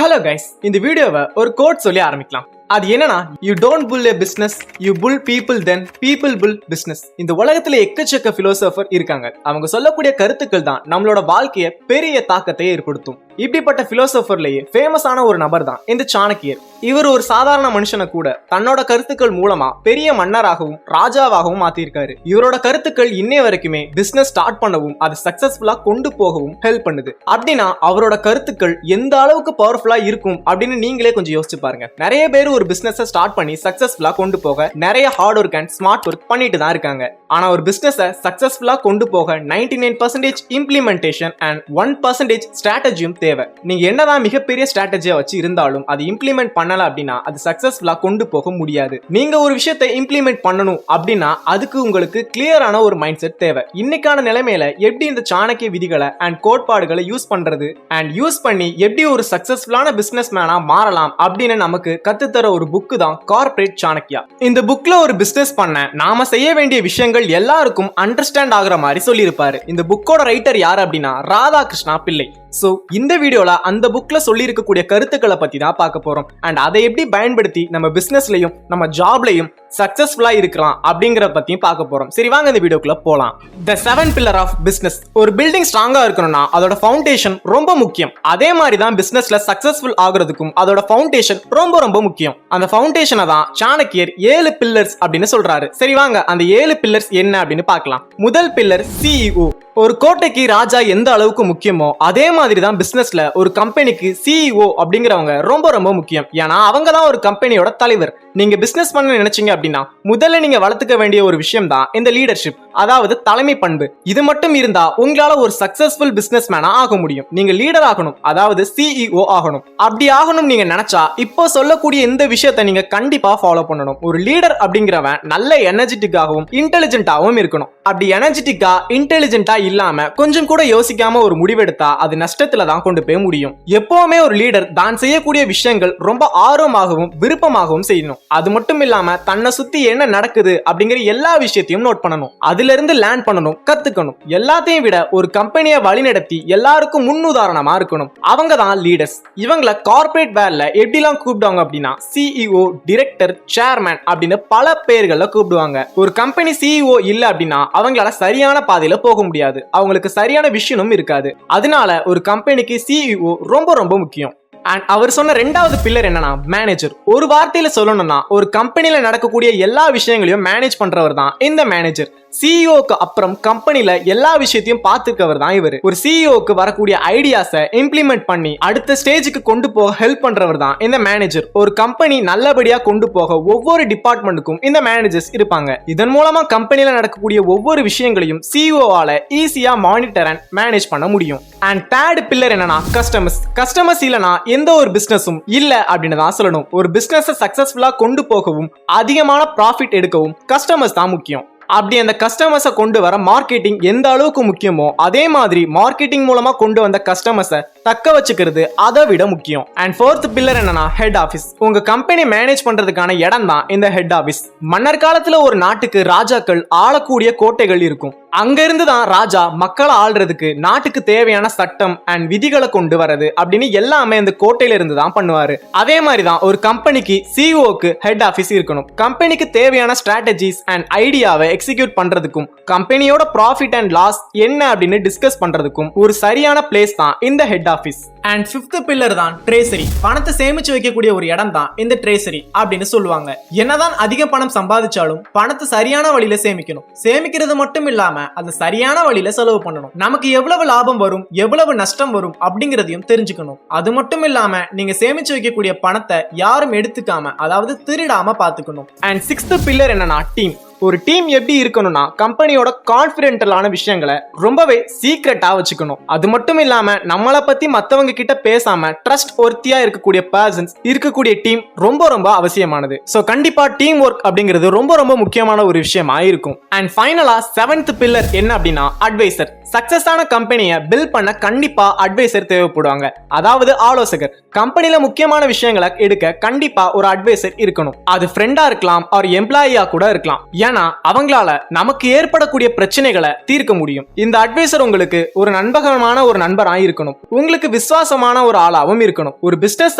Hello guys, இந்த வீடியோவை ஒரு கோட் சொல்லி ஆரம்பிக்கலாம். அது என்னன்னா, you don't pull a business, you bull people, then people bull business. இந்த உலகத்துல எக்கச்சக்க பிலோசோபர் இருக்காங்க. அவங்க சொல்லக்கூடிய கருத்துக்கள் தான் நம்மளோட வாழ்க்கைய பெரிய தாக்கத்தை ஏற்படுத்தும். இப்படிப்பட்ட பிலோசோபர்லயே ஃபேமஸான ஒரு நபர் தான் இந்த சாணக்கியர். இவர் ஒரு சாதாரண மனுஷனை கூட தன்னோட கருத்துக்கள் மூலமா பெரிய மன்னராகவும் ராஜாவாகவும் மாத்திருக்காரு. இவரோட கருத்துக்கள் இன்னைய வரைக்குமே பிசினஸ் ஸ்டார்ட் பண்ணவும் அது சக்சஸ்ஃபுல்லா கொண்டு போகவும் ஹெல்ப் பண்ணுது. அப்படின்னா அவரோட கருத்துக்கள் எந்த அளவுக்கு பவர்ஃபுல்லா இருக்கும் அப்படின்னு நீங்களே கொஞ்சம் யோசிச்சு பாருங்க. நிறைய பேர் ஒரு பிசினஸ் ஸ்டார்ட் பண்ணி சக்சஸ்ஃபுல்லா கொண்டு போக நிறைய hard work and smart work பண்ணிட்டு தான் இருக்காங்க. ஆனா ஒரு பிசினஸ் சக்சஸ்ஃபுல்லா கொண்டு போக 99% இம்ப்ளிமெண்டேஷன் அண்ட் 1% ஸ்ட்ராட்டஜியும் தேவை. நீங்க என்னதான் மிகப்பெரிய ஸ்ட்ராட்டஜியா வச்சு இருந்தாலும் அது இம்ப்ளிமெண்ட் பண்ணல அப்படின்னா அது சக்சஸ்ஃபுல்லா கொண்டு போக முடியாது. நீங்க ஒரு விஷயத்தை இம்ப்ளிமெண்ட் பண்ணணும் அப்படின்னா அதுக்கு உங்களுக்கு கிளியரான ஒரு மைண்ட் செட் தேவை. இன்னைக்கான நிலைமையில எப்படி இந்த சாணக்கிய விதிகளை அண்ட் கோட்பாடுகளை யூஸ் பண்றது அண்ட் யூஸ் பண்ணி எப்படி ஒரு சக்சஸ்ஃபுல்லான பிசினஸ் மேனா மாறலாம் அப்படின்னு நமக்கு கத்துத்தர ஒரு புக் தான் கார்ப்பரேட் சாணக்கியா. இந்த புக்ல ஒரு பிசினஸ் பண்ண நாம செய்ய வேண்டிய விஷயங்கள் எல்லாருக்கும் அண்டர்ஸ்டாண்ட் ஆகுற மாதிரி சொல்லியிருப்பாரு. இந்த புக்கோட ரைட்டர் யார் அப்படின்னா ராதாகிருஷ்ணா பிள்ளை. சோ இந்த வீடியோல அந்த புக்ல சொல்லி இருக்கக்கூடிய கருத்துக்களை பத்தி தான் பார்க்க போறோம். அண்ட் அதை எப்படி பயன்படுத்தி நம்ம பிசினஸ்லயும் நம்ம ஜாப்லயும் சக்சஸ்ஃபுல்லா இருக்கலாம் அப்படிங்கறத பத்தியும் பார்க்க போறோம். சரி வாங்க இந்த வீடியோக்குள்ள போலாம். The 7 pillar of business. ஒரு பில்டிங் ஸ்ட்ராங்கா இருக்கணும்னா அதோட ஃபவுண்டேஷன் ரொம்ப முக்கியம். அதே மாதிரி தான் பிசினஸ்ல சக்சஸ்ஃபுல் ஆகுறதுக்கும் அதோட ஃபவுண்டேஷன் ரொம்ப ரொம்ப முக்கியம். அந்த ஃபவுண்டேஷனை தான் சாணக்கியர் 7 பில்லர்ஸ் அப்படின்னு சொல்றாரு. சரி வாங்க அந்த 7 பில்லர்ஸ் என்ன அப்படின்னு பார்க்கலாம். முதல் பில்லர் CEO. ஒரு கோட்டைக்கு ராஜா எந்த அளவுக்கு முக்கியமோ அதே மாதிரி தான் பிசினஸ்ல ஒரு கம்பெனிக்கு CEO அப்படிங்கிறவங்க ரொம்ப ரொம்ப முக்கியம். ஏன்னா அவங்க தான் ஒரு கம்பெனியோட தலைவர். நீங்க பிசினஸ் பண்ண நினைச்சீங்க அப்படின்னா முதல்ல நீங்க வளர்த்துக்க வேண்டிய ஒரு விஷயம் தான் இந்த லீடர்ஷிப், அதாவது தலைமை பண்பு. இது மட்டும் இருந்தா உங்களால ஒரு சக்சஸ்ஃபுல் பிசினஸ் மேனா ஆக முடியும். நீங்க லீடர் ஆகணும், அதாவது CEO ஆகணும். அப்படி ஆகணும் நீங்க நினைச்சா இப்போ சொல்லக்கூடிய இந்த விஷயத்தை நீங்க கண்டிப்பா ஃபாலோ பண்ணணும். ஒரு லீடர் அப்படிங்கிறவன் நல்ல எனர்ஜெட்டிக்காகவும் இன்டெலிஜென்ட்டாகவும் இருக்கணும். அப்படி எனர்ஜெட்டிக்கா இன்டெலிஜென்ட்டா இல்லாம கொஞ்சம் கூட யோசிக்காம ஒரு முடிவெடுத்தா அது நஷ்டத்துல தான் கொண்டு போய் முடியும். எப்பவுமே ஒரு லீடர் தான் செய்யக்கூடிய விஷயங்கள் ரொம்ப ஆர்வமாகவும் விருப்பமாகவும் செய்யணும். அது மட்டும் இல்லாம தன்னை சுத்தி என்ன நடக்குது அப்படிங்கிற எல்லா விஷயத்தையும் நோட் பண்ணணும். அதுல இருந்து லேர்ன் பண்ணணும், கத்துக்கணும். எல்லாத்தையும் விட ஒரு கம்பெனியை வழிநடத்தி எல்லாருக்கும் முன்னுதாரணமா இருக்கணும். அவங்க தான் லீடர்ஸ். இவங்களை கார்ப்பரேட் வேர்ல்ட்ல எப்படிலாம் கூப்பிடுவாங்க அப்படின்னா CEO, டிரெக்டர், சேர்மேன் அப்படின்னு பல பேர்கள்ல கூப்பிடுவாங்க. ஒரு கம்பெனி CEO இல்ல அப்படின்னா அவங்களால சரியான பாதையில போக முடியாது. அவங்களுக்கு சரியான விஷனும் இருக்காது. அதனால ஒரு கம்பெனிக்கு CEO ரொம்ப ரொம்ப முக்கியம். அண்ட் அவர் சொன்ன ரெண்டாவது பில்லர் என்னன்னா மேனேஜர். ஒரு வார்த்தையில சொல்லணும்னா ஒரு கம்பெனில நடக்கக்கூடிய எல்லா விஷயங்களையும் மேனேஜ் பண்றவர் தான் இந்த மேனேஜர். CEOக்கு அப்புறம் கம்பெனில எல்லா விஷயத்தையும் பார்த்துக்கவர் தான் இவர். ஒரு CEOக்கு வரக்கூடிய ஐடியாஸை இம்ப்ளிமெண்ட் பண்ணி அடுத்த ஸ்டேஜுக்கு கொண்டு போக ஹெல்ப் பண்றவர் தான் இந்த மேனேஜர். ஒரு கம்பெனி நல்லபடியா கொண்டு போக ஒவ்வொரு டிபார்ட்மெண்ட்டுக்கும் இந்த மேனேஜர்ஸ் இருப்பாங்க. இதன் மூலமா கம்பெனில நடக்கக்கூடிய ஒவ்வொரு விஷயங்களையும் CEOவால ஈஸியா மானிட்டர் அண்ட் மேனேஜ் பண்ண முடியும். அண்ட் தேர்ட் பில்லர் என்னன்னா கஸ்டமர்ஸ். கஸ்டமர்ஸ் இல்லனா எந்த ஒரு பிசினஸும் இல்ல அப்படின்னு தான் சொல்லணும். ஒரு பிசினஸ் சக்சஸ்ஃபுல்லா கொண்டு போகவும் அதிகமான ப்ராஃபிட் எடுக்கவும் கஸ்டமர்ஸ் தான் முக்கியம். அப்படி அந்த கஸ்டமர்ஸை கொண்டு வர மார்க்கெட்டிங் எந்த அளவுக்கு முக்கியமோ அதே மாதிரி மார்க்கெட்டிங் மூலமா கொண்டு வந்த கஸ்டமர்ஸை தக்க வச்சுக்கிறது அதை விட முக்கியம். அண்ட் ஃபோர்த் பில்லர் என்னன்னா ஹெட் ஆபீஸ். உங்க கம்பெனி மேனேஜ் பண்றதுக்கான இடம் தான் இந்த ஹெட் ஆபீஸ். மன்னர் காலத்துல ஒரு நாட்டுக்கு ராஜாக்கள் ஆளக்கூடிய கோட்டைகள் இருக்கும். அங்க இருந்து தான் ராஜா மக்களை ஆள்றதுக்கு நாட்டுக்கு தேவையான சட்டம் அண்ட் விதிகளை கொண்டு வரது அப்படின்னு எல்லாமே இந்த கோட்டையில இருந்து தான் பண்ணுவாரு. அதே மாதிரி தான் ஒரு கம்பெனிக்கு CEOக்கு ஹெட் ஆபீஸ் இருக்கணும். கம்பெனிக்கு தேவையான ஸ்ட்ராட்டஜிஸ் அண்ட் ஐடியாவை எக்ஸிக்யூட் பண்றதுக்கும் கம்பெனியோட ப்ராஃபிட் அண்ட் லாஸ் என்ன அப்படின்னு டிஸ்கஸ் பண்றதுக்கும் ஒரு சரியான பிளேஸ் தான் இந்த head office. And fifth pillar தான் ட்ரேசரி. பணத்தை சேமிச்சு வைக்கக்கூடிய ஒரு இடம் தான் இந்த ட்ரேசரி அப்படின்னு சொல்லுவாங்க. என்னதான் அதிக பணம் சம்பாதிச்சாலும் பணத்தை சரியான வழியில சேமிக்கணும். சேமிக்கிறது மட்டும் இல்லாம அது சரியான வழியில செலவு பண்ணணும். நமக்கு எவ்வளவு லாபம் வரும் எவ்வளவு நஷ்டம் வரும் அப்படிங்கறதையும் தெரிஞ்சுக்கணும். அது மட்டும் இல்லாம நீங்க சேமிச்சு வைக்கக்கூடிய பணத்தை யாரும் எடுத்துக்காம, அதாவது திருடாம பாத்துக்கணும். அண்ட் சிக்ஸ்த் பில்லர் என்னன்னா டீம். ஒரு டீம் எப்படி இருக்கணும்னா கம்பெனியோட கான்ஃபிடென்டலான விஷயங்களை ரொம்பவே சீக்ரெட்டா வச்சுக்கணும். அது மட்டும் இல்லாம நம்மளை பத்தி மத்தவங்க கிட்ட பேசாம ட்ரஸ்ட் ஒர்த்தியா இருக்கக்கூடிய பர்சன்ஸ் இருக்கக்கூடிய டீம் ரொம்ப ரொம்ப அவசியமானது. சோ கண்டிப்பா டீம் ஒர்க் அப்படிங்கிறது ரொம்ப ரொம்ப முக்கியமான ஒரு விஷயமா இருக்கும். அண்ட் ஃபைனலா 7th பில்லர் என்ன அப்படின்னா அட்வைசர். சக்சஸான கம்பெனியை பில்ட் பண்ண கண்டிப்பா அட்வைசர் தேவைப்படுவாங்க. அதாவது ஆலோசகர். கம்பெனில முக்கியமான விஷயங்களை எடுக்க கண்டிப்பா ஒரு அட்வைசர் இருக்கணும். அது ஃப்ரெண்டா இருக்கலாம், ஒரு எம்ப்ளாயியா கூட இருக்கலாம். ஏன்னா அவங்களால நமக்கு ஏற்படக்கூடிய பிரச்சனைகளை தீர்க்க முடியும். இந்த அட்வைசர் உங்களுக்கு ஒரு நண்பகமான ஒரு நண்பரா இருக்கணும், உங்களுக்கு விசுவாசமான ஒரு ஆளாவும் இருக்கணும். ஒரு பிசினஸ்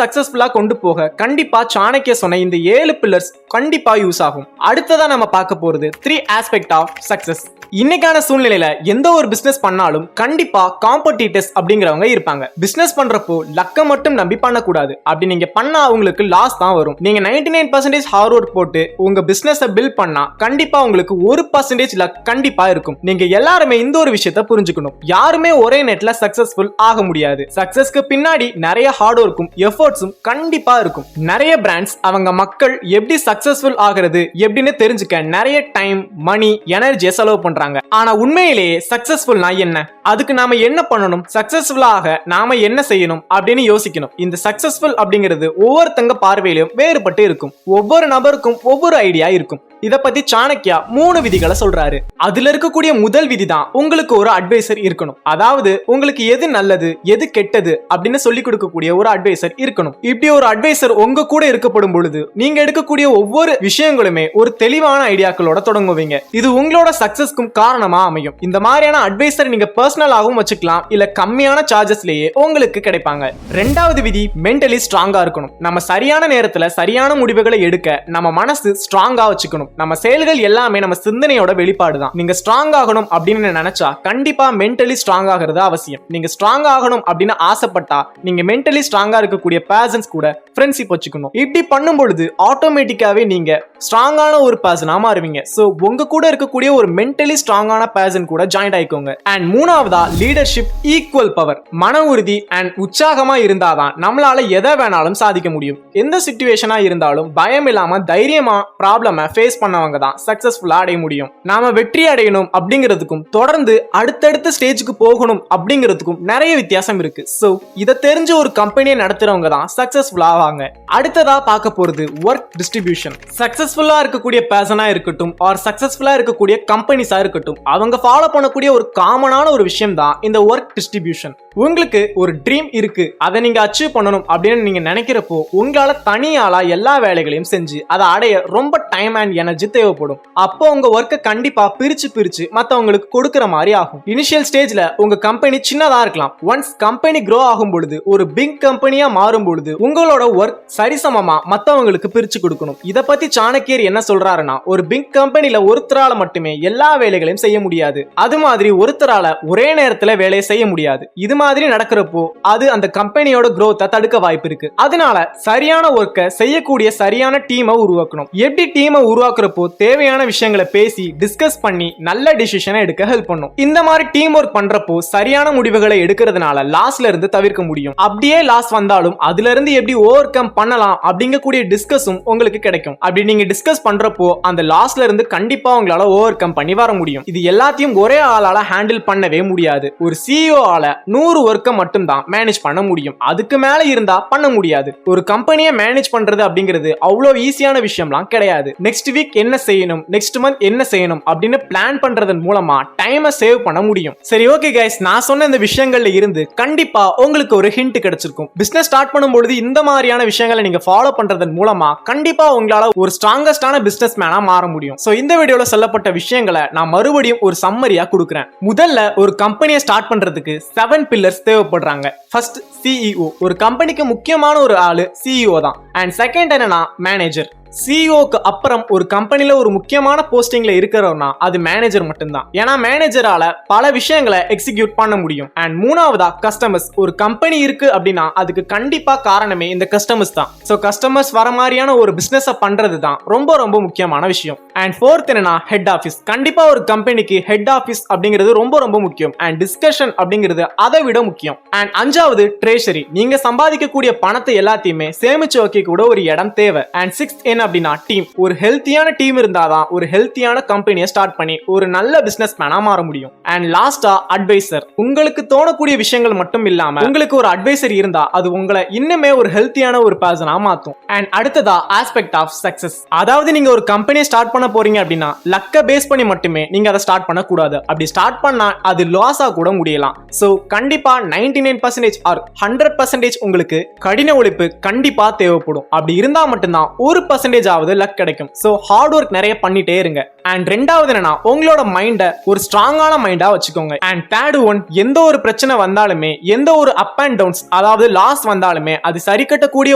சக்சஸ்ஃபுல்லா கொண்டு போக கண்டிப்பா சாணக்கிய சொன்ன இந்த 7 பில்லர்ஸ் கண்டிப்பா யூஸ் ஆகும். அடுத்ததா நம்ம பார்க்க போறது 3 ஆஸ்பெக்ட் ஆஃப் சக்சஸ். இன்னைக்கான சூழ்நிலையில எந்த ஒரு பிசினஸ் பண்ணாலும் கண்டிப்பா காம்படிட்டர்ஸ் அப்படிங்கிறவங்க இருப்பாங்க. பிசினஸ் பண்றப்போ லக்க மட்டும் நம்பி பண்ணக்கூடாது. அப்படி நீங்க பண்ணா உங்களுக்கு லாஸ் தான் வரும். நீங்க 99% ஹார்ட் ஒர்க் போட்டு உங்க பிசினஸ் பில்ட் பண்ணா கண்டிப்பா உங்களுக்கு 1% லக் கண்டிப்பா இருக்கும். நீங்க எல்லாருமே இந்த ஒரு விஷயத்தை புரிஞ்சுக்கணும். யாருமே ஒரே நெட்ல சக்சஸ்ஃபுல் ஆக முடியாது. சக்சஸ்க்கு பின்னாடி நிறைய ஹார்ட் ஒர்க்கும் எஃபோர்ட்ஸும் கண்டிப்பா இருக்கும். நிறைய பிராண்ட்ஸ் அவங்க மக்கள் எப்படி சக்சஸ்ஃபுல் ஆகிறது எப்படின்னு தெரிஞ்சுக்க நிறைய டைம், மணி, எனர்ஜியை செலவு பண்றாங்க. ஆனா உண்மையிலேயே சக்சஸ்ஃபுல்னா என்ன, அதுக்கு நாம என்ன பண்ணணும், சக்சஸ்ஃபுல்லாக நாம என்ன செய்யணும் அப்படின்னு யோசிக்கணும். இந்த சக்சஸ்ஃபுல் அப்படிங்கிறது ஒவ்வொருத்தங்க பார்வையிலும் வேறுபட்டு இருக்கும். ஒவ்வொரு நபருக்கும் ஒவ்வொரு ஐடியா இருக்கும். இத பத்தி சாணக்கியா 3 விதிகளை சொல்றாரு. அதுல இருக்கக்கூடிய முதல் விதி தான் உங்களுக்கு ஒரு அட்வைசர் இருக்கணும். அதாவது உங்களுக்கு எது நல்லது எது கெட்டது அப்படின்னு சொல்லி கொடுக்கக்கூடிய ஒரு அட்வைசர் இருக்கணும். இப்படி ஒரு அட்வைசர் உங்க கூட இருக்கப்படும் பொழுது நீங்க எடுக்கக்கூடிய ஒவ்வொரு விஷயங்களுமே ஒரு தெளிவான ஐடியாக்களோட தொடங்குவீங்க. இது உங்களோட சக்சஸ்க்கும் காரணமா அமையும். இந்த மாதிரியான அட்வைசர் நீங்க பர்சனலாகவும் வச்சுக்கலாம், இல்ல கம்மியான சார்ஜஸ்லயே உங்களுக்கு கிடைப்பாங்க. ரெண்டாவது விதி மென்டலி ஸ்ட்ராங்கா இருக்கணும். நம்ம சரியான நேரத்துல சரியான முடிவுகளை எடுக்க நம்ம மனசு ஸ்ட்ராங்கா வச்சுக்கணும். நம்ம செயல்கள் எல்லாமே நம்ம சிந்தனையோட வெளிப்பாடு தான். நீங்க ஸ்ட்ராங் ஆகணும் அப்படின்னு நினைச்சா கண்டிப்பா மென்டலி ஸ்ட்ராங் ஆகிறது அவசியம். நீங்க ஸ்ட்ராங் ஆகணும் அப்படின்னு ஆசைப்பட்டா நீங்க மென்டலி ஸ்ட்ராங்கா இருக்கக்கூடிய பர்சன்ஸ் கூட ஃப்ரெண்ட்ஷிப் வச்சுக்கணும். இப்படி பண்ணும் பொழுது ஆட்டோமேட்டிக்காவே நீங்க ஸ்ட்ராங்கான ஒரு பர்சனா மாறுவீங்க. சோ உங்க கூட இருக்கக்கூடிய ஒரு மென்டலி ஸ்ட்ராங்கான பர்சன் கூட ஜாயின் ஆயிக்கோங்க. அண்ட் மூணாவதா லீடர்ஷிப் ஈக்குவல் பவர். மன உறுதி அண்ட் உற்சாகமா இருந்தாதான் நம்மளால எதை வேணாலும் சாதிக்க முடியும். எந்த சிச்சுவேஷனா இருந்தாலும் பயம் இல்லாம தைரியமா ப்ராப்ளம ஃபேஸ் பண்ணவங்க தான் சக்சஸ்ஃபுல்லா அடைய முடியும். நாம வெற்றி அடையணும் அப்படிங்கிறதுக்கும் தொடர்ந்து அடுத்தடுத்த ஸ்டேஜுக்கு போகணும் அப்படிங்கிறதுக்கும் நிறைய வித்தியாசம் இருக்கு. சோ இத தெரிஞ்ச ஒரு கம்பெனியை நடத்துறவங்க தான் சக்சஸ்ஃபுல்லா ஆவாங்க. அடுத்ததா பார்க்க போறது ஒர்க் டிஸ்ட்ரிபியூஷன். சக்சஸ்ஃபுல்லா இருக்கக்கூடிய பர்சனா இருக்கட்டும் ஆர் சக்சஸ்ஃபுல்லா இருக்கக்கூடிய கம்பெனிஸா இருக்கட்டும், அவங்க ஃபாலோ பண்ணக்கூடிய ஒரு காமனான ஒரு விஷயம் தான் இந்த ஒர்க் டிஸ்ட்ரிபியூஷன். உங்களுக்கு ஒரு ட்ரீம் இருக்கு, அதை நீங்க அச்சீவ் பண்ணணும் அப்படின்னு நீங்க நினைக்கிறப்போ உங்களால தனியாளா எல்லா வேலைகளையும் செஞ்சு அதை அடைய ரொம்ப டைம் அண்ட் எனர்ஜி தேவைப்படும். அப்போ உங்க ஒர்க்கை கண்டிப்பா பிரிச்சு மத்தவங்களுக்கு கொடுக்கிற மாதிரி ஆகும். இனிஷியல் ஸ்டேஜ்ல உங்க கம்பெனி சின்னதா இருக்கலாம். ஒன்ஸ் கம்பெனி க்ரோ ஆகும் பொழுது ஒரு பிக் கம்பெனியா மாறும் பொழுது உங்களோட ஒர்க் சரிசமமா மத்தவங்களுக்கு பிரிச்சு கொடுக்கணும். இத பத்தி சாணக்கியர் என்ன சொல்றாருன்னா, ஒரு பிக் கம்பெனில ஒருத்தரால மட்டுமே எல்லா வேலைகளையும் செய்ய முடியாது. அது மாதிரி ஒருத்தரால ஒரே நேரத்துல வேலையை செய்ய முடியாது. இது மாதிரி நடக்கிறப்போ அது அந்த கம்பெனியோட growth-ஐ தடுக்க வாய்ப்பு இருக்கு. அதனால சரியான ஒர்க்கை செய்யக்கூடிய சரியான டீமை உருவாக்கணும். எப்படி டீமை உருவாக்குறப்போ தேவையான விஷயங்களை பேசி டிஸ்கஸ் பண்ணி நல்ல டிசிஷனை எடுக்க ஹெல்ப் பண்ணும். இந்த மாதிரி டீம் ஒர்க் பண்றப்போ சரியான முடிவுகளை எடுக்கிறதுனால லாஸ்ல இருந்து தவிர்க்க முடியும். அப்படியே லாஸ் வந்தாலும் அதுல இருந்து எப்படி ஓவர் கம் பண்ணலாம் அப்படிங்கக்கூடிய டிஸ்கஸும் உங்களுக்கு கிடைக்கும். அப்படி நீங்க டிஸ்கஸ் பண்றப்போ அந்த லாஸ்ல இருந்து கண்டிப்பா உங்களால ஓவர் கம் பண்ணி வர முடியும். இது எல்லாத்தையும் ஒரே ஆளால ஹேண்டில் பண்ணவே முடியாது. ஒரு CEO ஆல 100 ஒர்க்கை மட்டும் தான் மேனேஜ் பண்ண முடியும். அதுக்கு மேல இருந்தா பண்ண முடியாது. ஒரு கம்பெனியை மேனேஜ் பண்றது அப்படிங்கிறது அவ்வளவு ஈஸியான விஷயம்லாம் கிடையாது. நெக்ஸ்ட் வீக் என்ன செய்யணும், நெக்ஸ்ட் மந்த் என்ன செய்யணும் அப்படின்னு பிளான் பண்றதன் மூலமா டைமை சேவ் பண்ண முடியும். சரி, ஓகே கைஸ், நான் சொன்ன இந்த விஷயங்கள்ல இருந்து கண்டிப்பா உங்களுக்கு ஒரு ஹிண்ட் கிடைச்சிருக்கும். பிசினஸ் ஸ்டார்ட் பண்ணும்போது இந்த மாதிரியான விஷயங்களை நீங்க ஃபாலோ பண்றதன் மூலமா கண்டிப்பா உங்களால ஒரு ஸ்ட்ராங்கஸ்டான பிசினஸ் மேனா மாற முடியும். சோ இந்த வீடியோல சொல்லப்பட்ட விஷயங்களை நான் மறுபடியும் ஒரு சம்மரியா கொடுக்குறேன். முதல்ல ஒரு கம்பெனியை ஸ்டார்ட் பண்றதுக்கு 7 பில்லர்ஸ் தேவைப்படுறாங்க. First CEO. ஒரு கம்பெனிக்கு முக்கியமான ஒரு ஆளு CEO தான். அண்ட் செகண்ட் என்னன்னா மேனேஜர். சிஇஓக்கு அப்புறம் ஒரு கம்பெனில ஒரு முக்கியமான போஸ்டிங்ல இருக்கிறவனா அது மேனேஜர் மட்டும்தான். ஏன்னா மேனேஜரால பல விஷயங்களை எக்ஸிக்யூட் பண்ண முடியும். அண்ட் மூணாவதா கஸ்டமர்ஸ். ஒரு கம்பெனி இருக்கு அப்படின்னா அதுக்கு கண்டிப்பா காரணமே இந்த கஸ்டமர்ஸ் தான். சோ கஸ்டமர்ஸ் வர மாதிரியான ஒரு பிசினஸ் பண்றது தான் ரொம்ப ரொம்ப முக்கியமான விஷயம். அண்ட் ஃபோர்த் என்னன்னா ஹெட் ஆஃபீஸ். கண்டிப்பா ஒரு கம்பெனிக்கு ஹெட் ஆஃபீஸ் அப்படிங்கிறது ரொம்ப ரொம்ப முக்கியம். அண்ட் டிஸ்கஷன் அப்படிங்கிறது அதை விட முக்கியம். அண்ட் அஞ்சாவது ட்ரெஷரி. நீங்க சம்பாதிக்கக்கூடிய பணத்தை எல்லாத்தையுமே சேமிச்சு வைக்க கூட ஒரு இடம் தேவை. அண்ட் சிக்ஸ்த் என்ன அப்படின்னா டீம். ஒரு ஹெல்த்தியான டீம் இருந்தாதான் ஒரு ஹெல்த்தியான கம்பெனியை ஸ்டார்ட் பண்ணி ஒரு நல்ல பிசினஸ் மேனா மாற முடியும். அண்ட் லாஸ்டா அட்வைசர். உங்களுக்கு தோணக்கூடிய விஷயங்கள் மட்டும் இல்லாம உங்களுக்கு ஒரு அட்வைசர் இருந்தா அது உங்களை இன்னுமே ஒரு ஹெல்த்தியான ஒரு பர்சனா மாத்தும். அண்ட் அடுத்ததா ஆஸ்பெக்ட் ஆஃப் சக்சஸ். அதாவது நீங்க ஒரு கம்பெனியை ஸ்டார்ட் பண்ண போறீங்க அப்படின்னா லக்க பேஸ் பண்ணி மட்டுமே நீங்க அதை ஸ்டார்ட் பண்ண கூடாது. அப்படி ஸ்டார்ட் பண்ணா அது லாஸா கூட முடியலாம். சோ கண்டிப்பா 99% ஆர் 100% உங்களுக்கு கடின உழைப்பு கண்டிப்பா தேவைப்படும். அப்படி இருந்தா மட்டும்தான் 1% ஆவது லக் கிடைக்கும். சோ ஹார்ட் ஒர்க் நிறைய பண்ணிட்டே இருங்க. அண்ட் ரெண்டாவது என்னன்னா உங்களோட மைண்டை ஒரு ஸ்ட்ராங்கான மைண்டா வச்சுக்கோங்க. அண்ட் தேர்ட் ஒன், எந்த ஒரு பிரச்சனை வந்தாலுமே எந்த ஒரு அப் அண்ட் டவுன்ஸ் அதாவது லாஸ் வந்தாலுமே அது சரி கட்டக்கூடிய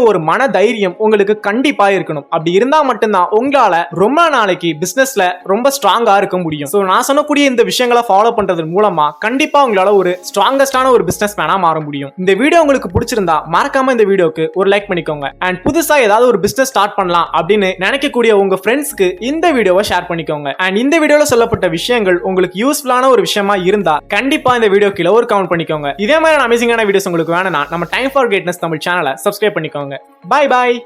ஒரு மன தைரியம் உங்களுக்கு கண்டிப்பா இருக்கணும். அப்படி இருந்தா மட்டும்தான் உங்களால ரொம்ப நாளைக்கு பிசினஸ்ல ரொம்ப ஸ்ட்ராங்கா இருக்க முடியும். சோ நான் சொன்னக்கூடிய இந்த விஷயங்களை ஃபாலோ பண்றது மூலமா கண்டிப்பா உங்களால ஒரு ஸ்ட்ராங்கஸ்டான ஒரு பிசினஸ் மேனா மாற முடியும். இந்த வீடியோ உங்களுக்கு பிடிச்சிருந்தா மறக்காம இந்த வீடியோக்கு ஒரு லைக் பண்ணிக்கோங்க. அண்ட் புதுசா ஏதாவது ஒரு பிசினஸ் ஸ்டார்ட் பண்ணலாம் அப்படின்னு நினைக்கக்கூடிய உங்க ஃப்ரெண்ட்ஸ்க்கு இந்த வீடியோவை ஷேர் பண்ணிக்கோங்க. அண்ட் இந்த வீடியோல சொல்லப்பட்ட விஷயங்கள் உங்களுக்கு யூஸ்ஃபுல்லான ஒரு விஷயமா இருந்தா கண்டிப்பா இந்த வீடியோ கீழே ஒரு கமெண்ட் பண்ணிக்கோங்க. இதே மாதிரி அமேசிங்கான வீடியோஸ் உங்களுக்கு வேணும்னா நம்ம டைம் ஃபார் கிரேட்னஸ் தமிழ் சேனலை சப்ஸ்கிரைப் பண்ணிக்கோங்க. Bye bye.